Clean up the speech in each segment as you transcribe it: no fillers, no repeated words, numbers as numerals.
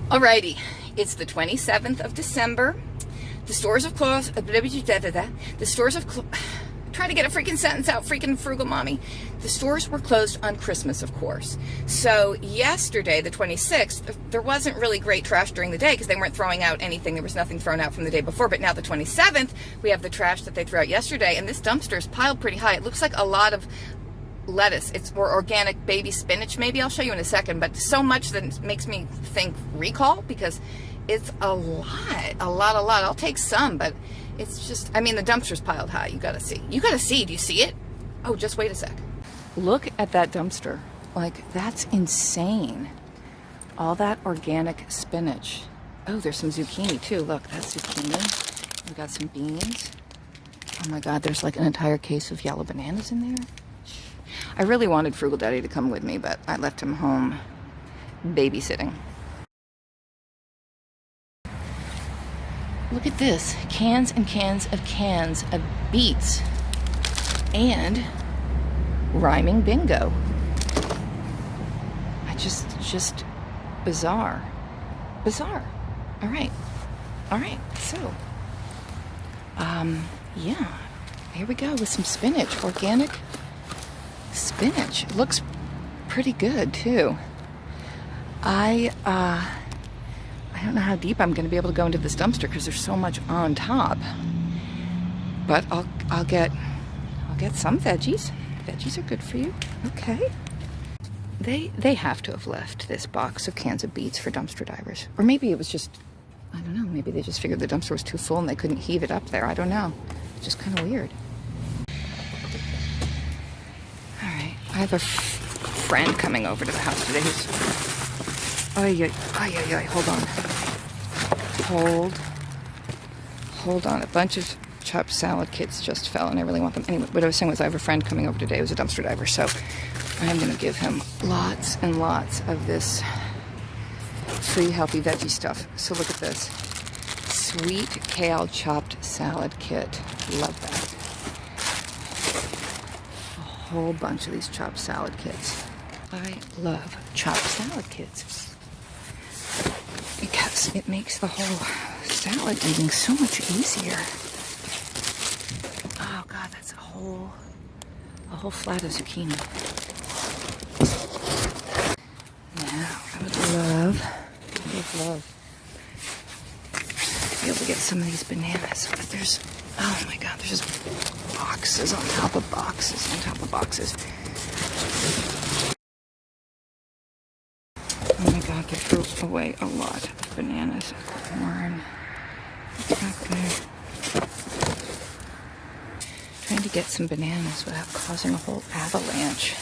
Alrighty, it's the 27th of December. The stores have closed. The stores have closed. Try to get a freaking sentence out, freaking frugal mommy. The stores were closed on Christmas, of course. So yesterday, the 26th, there wasn't really great trash during the day because they weren't throwing out anything. There was nothing thrown out from the day before. But now the 27th, we have the trash that they threw out yesterday. And this dumpster is piled pretty high. It looks like a lot of lettuce. It's more organic baby spinach. Maybe I'll show you in a second. But so much that it makes me think recall because it's a lot. I'll take some, but it's just, I mean, the dumpster's piled high. You gotta see. You gotta see. Do you see it? Oh, just wait a sec. Look at that dumpster. Like, that's insane. All that organic spinach. Oh, there's some zucchini too. Look, that's zucchini. We got some beans. Oh my God, there's like an entire case of yellow bananas in there. I really wanted Frugal Daddy to come with me, but I left him home babysitting. Look at this, cans and cans of beets and rhyming bingo. Just bizarre. All right, so, yeah, here we go with some spinach, organic spinach. It looks pretty good too. I don't know how deep I'm going to be able to go into this dumpster because there's so much on top. But I'll get some veggies. Veggies are good for you. Okay. They have to have left this box of cans of beets for dumpster divers. Or maybe it was just, I don't know, maybe they just figured the dumpster was too full and they couldn't heave it up there. I don't know. It's just kind of weird. All right. I have a friend coming over to the house today who's... hold on. A bunch of chopped salad kits just fell and I really want them. Anyway, what I was saying was I have a friend coming over today who's a dumpster diver, so I'm going to give him lots and lots of this free healthy veggie stuff. So look at this. Sweet kale chopped salad kit. Love that. A whole bunch of these chopped salad kits. I love chopped salad kits because it makes the whole salad eating so much easier. Oh God, that's a whole flat of zucchini. Now, I would love to be able to get some of these bananas, but there's, oh my God, there's just boxes on top of boxes on top of boxes. Oh my God, they threw away a lot of bananas. Corn. It's not good. Trying to get some bananas without causing a whole avalanche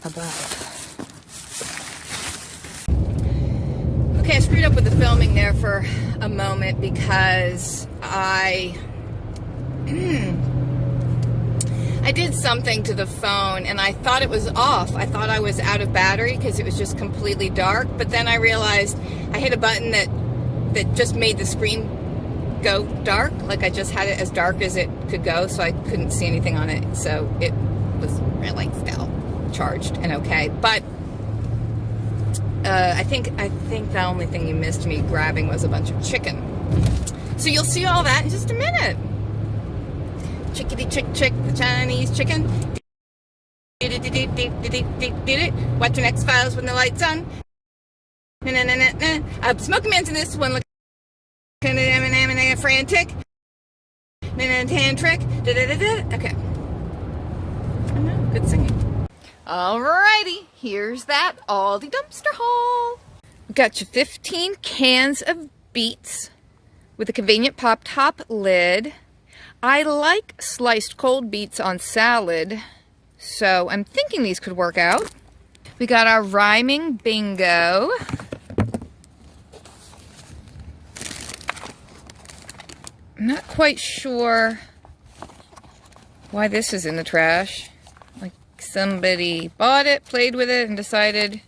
above. Okay, I screwed up with the filming there for a moment because I did something to the phone and I thought it was off. I thought I was out of battery because it was just completely dark. But then I realized I hit a button that just made the screen go dark. Like I just had it as dark as it could go, so I couldn't see anything on it. So it was really still charged and okay. But I think the only thing you missed me grabbing was a bunch of chicken. So you'll see all that in just a minute. Chickity chick chick, the Chinese chicken. Watching X-Files when the light's on. Smoking Man's in this one. Looking at frantic. Hand trick. Okay. I know. Good singing. Alrighty. Here's that Aldi dumpster haul. We got you 15 cans of beets with a convenient pop top lid. I like sliced cold beets on salad, so I'm thinking these could work out. We got our rhyming bingo. I'm not quite sure why this is in the trash. Like somebody bought it, played with it, and decided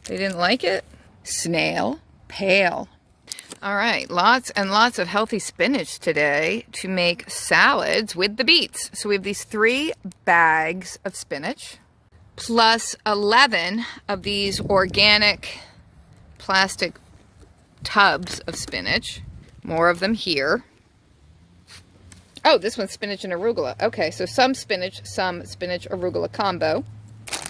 they didn't like it. Snail, pale. All right, lots and lots of healthy spinach today to make salads with the beets. So we have these 3 bags of spinach plus 11 of these organic plastic tubs of spinach. More of them here. Oh, this one's spinach and arugula. Okay, so some spinach arugula combo.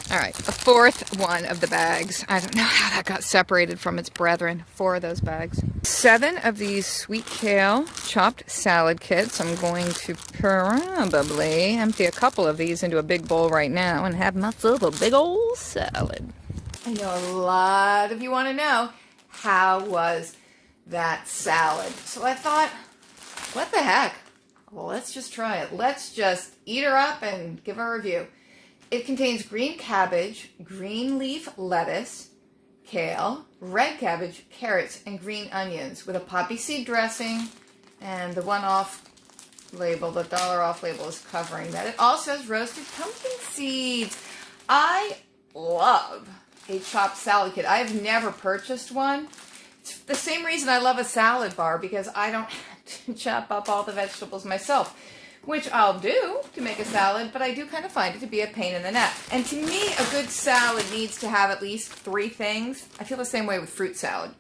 All right, a fourth one of the bags. I don't know how that got separated from its brethren. 4 of those bags. 7 of these sweet kale chopped salad kits. I'm going to probably empty a couple of these into a big bowl right now and have myself a big old salad. I know a lot of you want to know, how was that salad? So I thought, what the heck? Well, let's just try it. Let's just eat her up and give her a review. It contains green cabbage, green leaf lettuce, kale, red cabbage, carrots, and green onions with a poppy seed dressing, and the $1 label, the $1 off label is covering that. It also has roasted pumpkin seeds. I love a chopped salad kit. I have never purchased one. It's the same reason I love a salad bar, because I don't have to chop up all the vegetables myself, which I'll do to make a salad, but I do kind of find it to be a pain in the neck. And to me, a good salad needs to have at least 3 things. I feel the same way with fruit salad.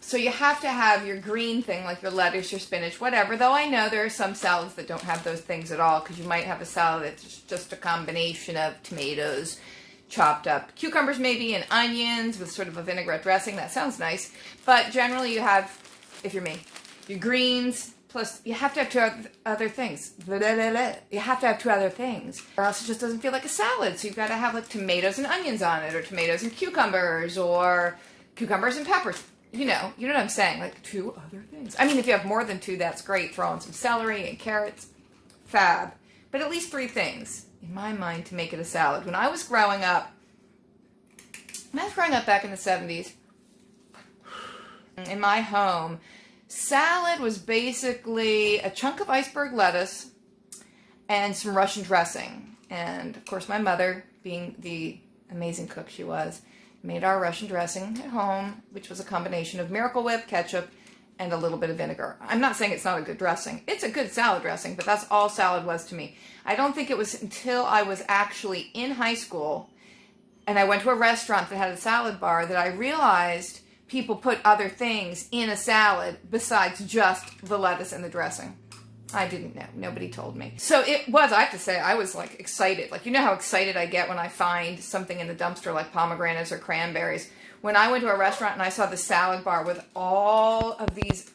So you have to have your green thing, like your lettuce, your spinach, whatever, though I know there are some salads that don't have those things at all, because you might have a salad that's just a combination of tomatoes, chopped up cucumbers maybe, and onions with sort of a vinaigrette dressing. That sounds nice. But generally you have, if you're me, your greens, plus you have to have 2 other things. You have to have 2 other things, or else it just doesn't feel like a salad. So you've got to have like tomatoes and onions on it, or tomatoes and cucumbers, or cucumbers and peppers. You know what I'm saying? Like 2 other things. I mean, if you have more than 2, that's great. Throw in some celery and carrots. Fab. But at least 3 things, in my mind, to make it a salad. When I was growing up back in the 70s, in my home, salad was basically a chunk of iceberg lettuce and some Russian dressing. And, of course, my mother, being the amazing cook she was, made our Russian dressing at home, which was a combination of Miracle Whip, ketchup, and a little bit of vinegar. I'm not saying it's not a good dressing. It's a good salad dressing, but that's all salad was to me. I don't think it was until I was actually in high school and I went to a restaurant that had a salad bar that I realized people put other things in a salad besides just the lettuce and the dressing. I didn't know. Nobody told me. So it was, I have to say, I was like excited. Like, you know how excited I get when I find something in the dumpster like pomegranates or cranberries. When I went to a restaurant and I saw the salad bar with all of these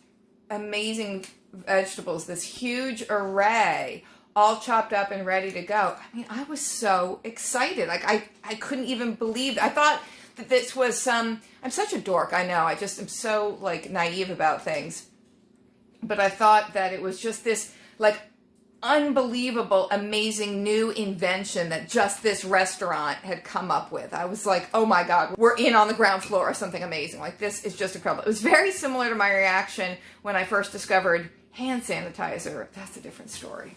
amazing vegetables, this huge array, all chopped up and ready to go. I mean, I was so excited. Like, I couldn't even believe it. I thought that this was some, I'm such a dork, I know. I just am so, like, naive about things. But I thought that it was just this, like, unbelievable, amazing new invention that just this restaurant had come up with. I was like, oh my God, we're in on the ground floor of something amazing. Like, this is just incredible. It was very similar to my reaction when I first discovered hand sanitizer. That's a different story.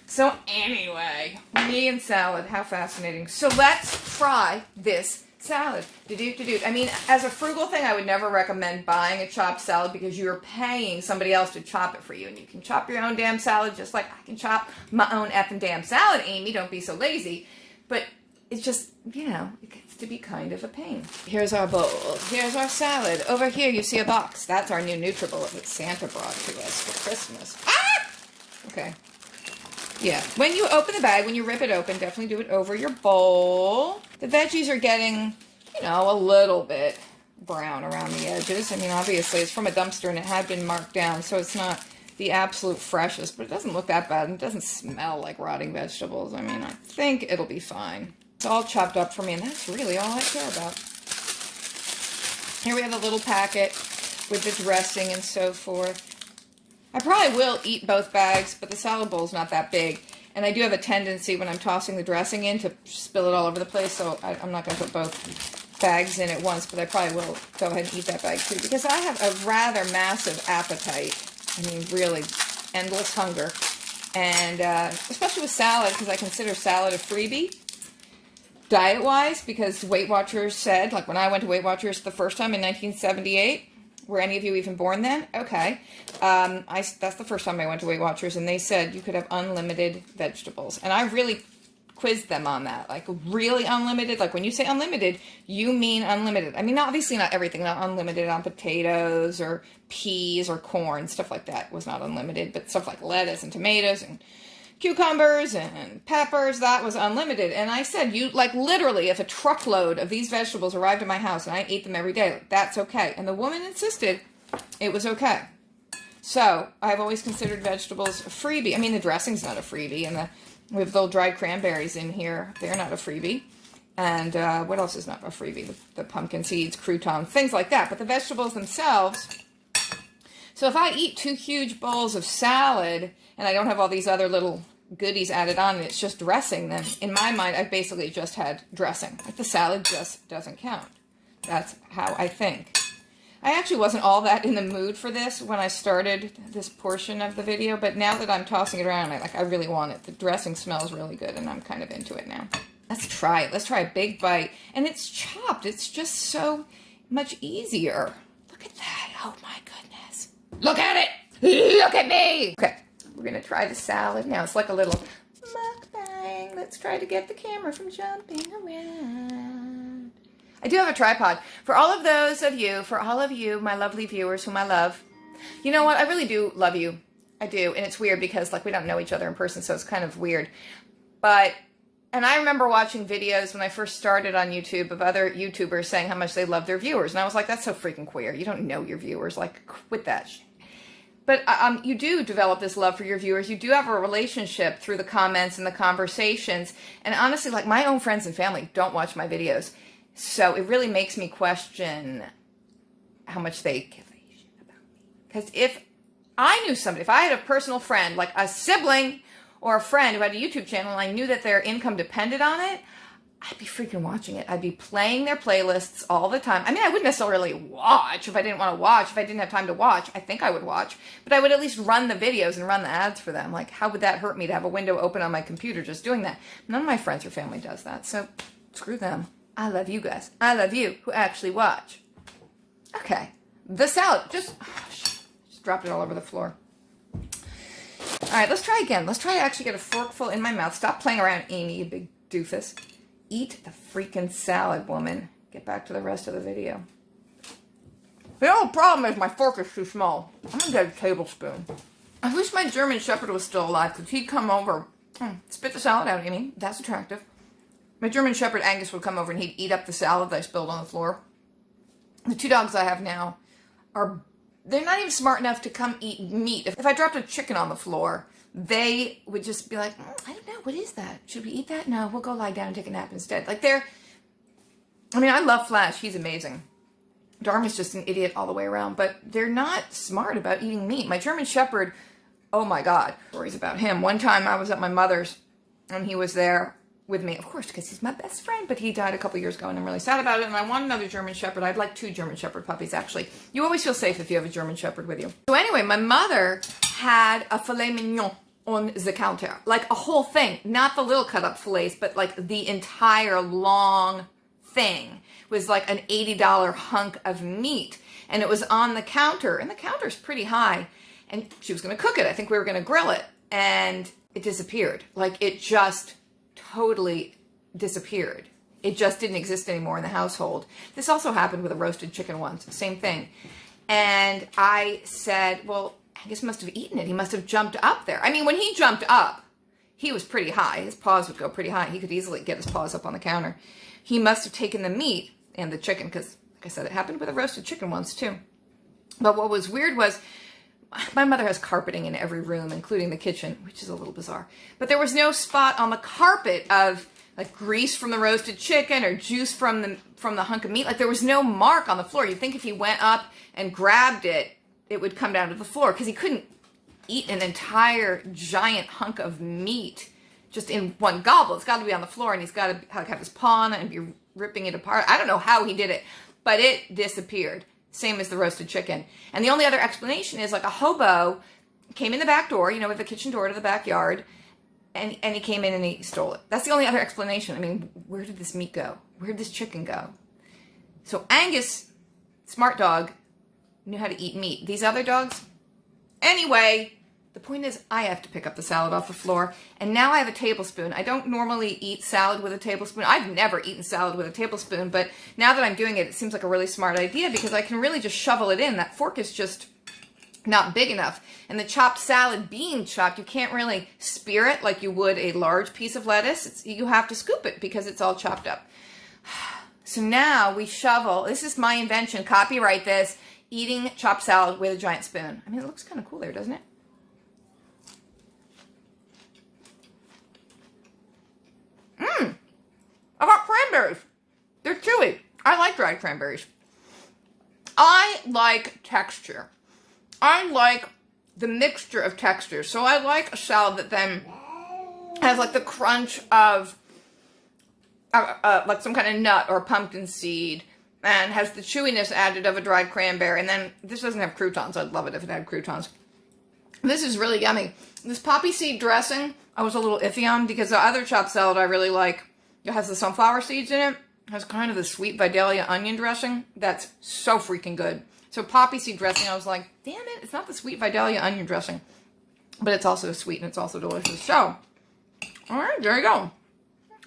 So anyway, me and salad, how fascinating. So let's try this salad. I mean, as a frugal thing, I would never recommend buying a chopped salad because you're paying somebody else to chop it for you. And you can chop your own damn salad just like I can chop my own effing damn salad, Amy. Don't be so lazy. But it's just, you know, it gets to be kind of a pain. Here's our bowl. Here's our salad. Over here, you see a box. That's our new NutriBullet that Santa brought to us for Christmas. Ah! Okay. Yeah, when you open the bag, when you rip it open, definitely do it over your bowl. The veggies are getting, you know, a little bit brown around the edges. I mean, obviously, it's from a dumpster and it had been marked down, so it's not the absolute freshest, but it doesn't look that bad and it doesn't smell like rotting vegetables. I mean, I think it'll be fine. It's all chopped up for me, and that's really all I care about. Here we have a little packet with the dressing and so forth. I probably will eat both bags, but the salad bowl is not that big. And I do have a tendency when I'm tossing the dressing in to spill it all over the place, so I'm not going to put both bags in at once, but I probably will go ahead and eat that bag too, because I have a rather massive appetite. I mean, really, endless hunger. And especially with salad, because I consider salad a freebie, diet-wise, because Weight Watchers said, like when I went to Weight Watchers the first time in 1978, were any of you even born then? Okay. That's the first time I went to Weight Watchers, and they said you could have unlimited vegetables. And I really quizzed them on that. Like, really unlimited? Like, when you say unlimited, you mean unlimited. I mean, obviously not everything, not unlimited on potatoes or peas or corn, stuff like that was not unlimited, but stuff like lettuce and tomatoes and cucumbers and peppers, that was unlimited. And I said, you, like, literally, if a truckload of these vegetables arrived at my house and I ate them every day, that's okay. And the woman insisted it was okay. So I've always considered vegetables a freebie. I mean, the dressing's not a freebie, and we have little dried cranberries in here. They're not a freebie. And what else is not a freebie? The pumpkin seeds, croutons, things like that. But the vegetables themselves. So if I eat 2 huge bowls of salad and I don't have all these other little goodies added on and it's just dressing, then in my mind, I've basically just had dressing. Like, the salad just doesn't count. That's how I think. I actually wasn't all that in the mood for this when I started this portion of the video, but now that I'm tossing it around, I really want it. The dressing smells really good, and I'm kind of into it now. Let's try it. Let's try a big bite. And it's chopped. It's just so much easier. Look at that. Oh, my goodness. Look at it. Look at me. Okay, we're going to try the salad now. It's like a little mukbang. Let's try to get the camera from jumping around. I do have a tripod. For all of you, my lovely viewers whom I love, you know what? I really do love you. I do. And it's weird because, like, we don't know each other in person, so it's kind of weird. And I remember watching videos when I first started on YouTube of other YouTubers saying how much they love their viewers. And I was like, that's so freaking queer. You don't know your viewers. Like, quit that shit. But you do develop this love for your viewers. You do have a relationship through the comments and the conversations. And honestly, like, my own friends and family don't watch my videos. So it really makes me question how much they give a shit about me. Because if I knew somebody, if I had a personal friend, like a sibling or a friend who had a YouTube channel and I knew that their income depended on it, I'd be freaking watching it. I'd be playing their playlists all the time. I mean, I wouldn't necessarily watch if I didn't want to watch. If I didn't have time to watch, I think I would watch. But I would at least run the videos and run the ads for them. Like, how would that hurt me to have a window open on my computer just doing that? None of my friends or family does that. So screw them. I love you guys. I love you who actually watch. Okay. The salad. Just dropped it all over the floor. All right, let's try again. Let's try to actually get a forkful in my mouth. Stop playing around, Amy, you big doofus. Eat the freaking salad, woman. Get back to the rest of the video. The only problem is my fork is too small. I'm going to get a tablespoon. I wish my German Shepherd was still alive because he'd come over. Spit the salad out, Amy. That's attractive. My German Shepherd, Angus, would come over and he'd eat up the salad that I spilled on the floor. The 2 dogs I have now they're not even smart enough to come eat meat. If I dropped a chicken on the floor, they would just be like, I don't know, what is that? Should we eat that? No, we'll go lie down and take a nap instead. Like, I love Flash. He's amazing. Dharma's just an idiot all the way around, but they're not smart about eating meat. My German Shepherd, oh my God, stories about him. One time I was at my mother's and he was there with me, of course, because he's my best friend, but he died a couple years ago and I'm really sad about it, and I want another German Shepherd. I'd like 2 German Shepherd puppies, actually. You always feel safe if you have a German Shepherd with you. So anyway, my mother had a filet mignon on the counter, like a whole thing, not the little cut up fillets, but like the entire long thing was like an $80 hunk of meat, and it was on the counter, and the counter's pretty high, and she was going to cook it. I think we were going to grill it, and it disappeared. Like, it just totally disappeared. It just didn't exist anymore in the household. This also happened with a roasted chicken once, same thing. And I said, well, Angus must have eaten it. He must have jumped up there. I mean, when he jumped up, he was pretty high. His paws would go pretty high. He could easily get his paws up on the counter. He must have taken the meat and the chicken, because, like I said, it happened with a roasted chicken once too. But what was weird was, my mother has carpeting in every room, including the kitchen, which is a little bizarre. But there was no spot on the carpet of like grease from the roasted chicken or juice from the hunk of meat. Like, there was no mark on the floor. You'd think if he went up and grabbed it, it would come down to the floor, because he couldn't eat an entire giant hunk of meat just in one gobble. It's got to be on the floor, and he's got to have his paw on it and be ripping it apart. I don't know how he did it, but it disappeared. Same as the roasted chicken. And the only other explanation is, like, a hobo came in the back door, you know, with the kitchen door to the backyard, and he came in and he stole it. That's the only other explanation. I mean, where did this meat go? Where did this chicken go? So Angus, smart dog, knew how to eat meat. These other dogs, anyway, The point is, I have to pick up the salad off the floor, and now I have a tablespoon. I don't normally eat salad with a tablespoon. I've never eaten salad with a tablespoon, but now that I'm doing it, it seems like a really smart idea because I can really just shovel it in. That fork is just not big enough. And the chopped salad being chopped, you can't really spear it like you would a large piece of lettuce. You have to scoop it because it's all chopped up. So now we shovel. This is my invention. Copyright this. Eating chopped salad with a giant spoon. I mean, it looks kind of cool there, doesn't it? I got cranberries. They're chewy. I like dried cranberries. I like texture. I like the mixture of textures. So I like a salad that then has like the crunch of like some kind of nut or pumpkin seed and has the chewiness added of a dried cranberry. And then this doesn't have croutons. I'd love it if it had croutons. This is really yummy. This poppy seed dressing, I was a little iffy on because the other chopped salad I really like, it has the sunflower seeds in it. It has kind of the sweet Vidalia onion dressing. That's so freaking good. So poppy seed dressing, I was like, damn it, it's not the sweet Vidalia onion dressing. But it's also sweet and it's also delicious. So, all right, there you go.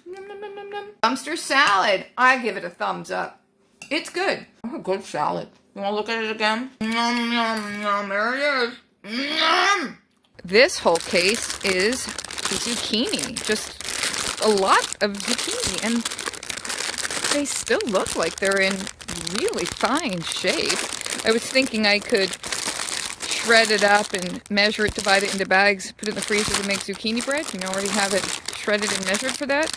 Nom, nom, nom, nom, nom. Dumpster salad. I give it a thumbs up. It's good. Oh, good salad. You want to look at it again? Nom, nom, nom. There it is. Nom. This whole case is zucchini. Just a lot of zucchini, and they still look like they're in really fine shape. I was thinking I could shred it up and measure it, divide it into bags, put it in the freezer to make zucchini bread. You know, already have it shredded and measured for that.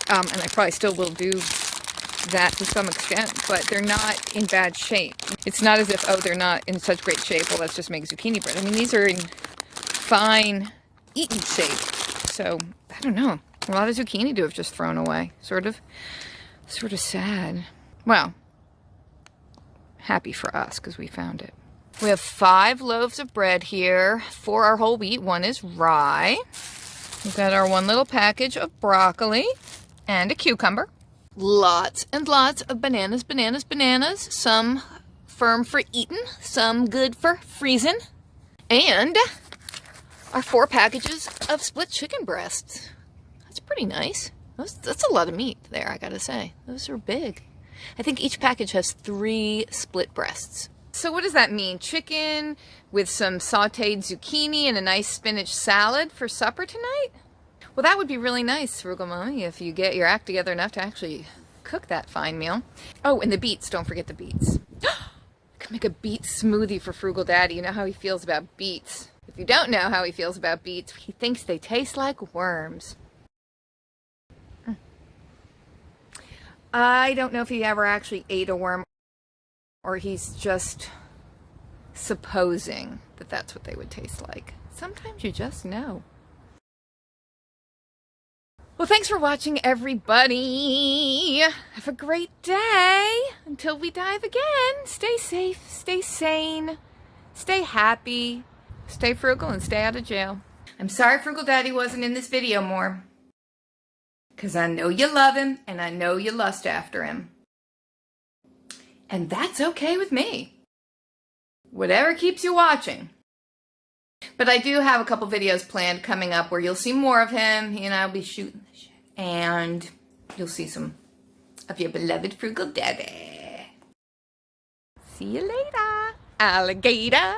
And I probably still will do that to some extent, but they're not in bad shape. It's not as if, oh, they're not in such great shape, well, let's just make zucchini bread. I mean, these are in fine eaten shape. So, I don't know. A lot of zucchini to have just thrown away. Sort of sad. Well, happy for us because we found it. We have 5 loaves of bread here. 4 are whole wheat, 1 is rye. We've got our 1 little package of broccoli and a cucumber. Lots and lots of bananas, bananas, bananas. Some firm for eating, some good for freezing. And our 4 packages of split chicken breasts. That's pretty nice. That's a lot of meat there, I gotta say. Those are big. I think each package has 3 split breasts. So what does that mean? Chicken with some sauteed zucchini and a nice spinach salad for supper tonight? Well, that would be really nice, Frugal Mommy, if you get your act together enough to actually cook that fine meal. Oh, and the beets. Don't forget the beets. I could make a beet smoothie for Frugal Daddy. You know how he feels about beets. If you don't know how he feels about beets, he thinks they taste like worms. I don't know if he ever actually ate a worm or he's just supposing that that's what they would taste like. Sometimes you just know. Well, thanks for watching, everybody. Have a great day. Until we dive again, stay safe, stay sane, stay happy, stay frugal, and stay out of jail. I'm sorry Frugal Daddy wasn't in this video more. Because I know you love him, and I know you lust after him. And that's okay with me. Whatever keeps you watching. But I do have a couple videos planned coming up where you'll see more of him. He and I will be shooting the shit. And you'll see some of your beloved Frugal Daddy. See you later, alligator.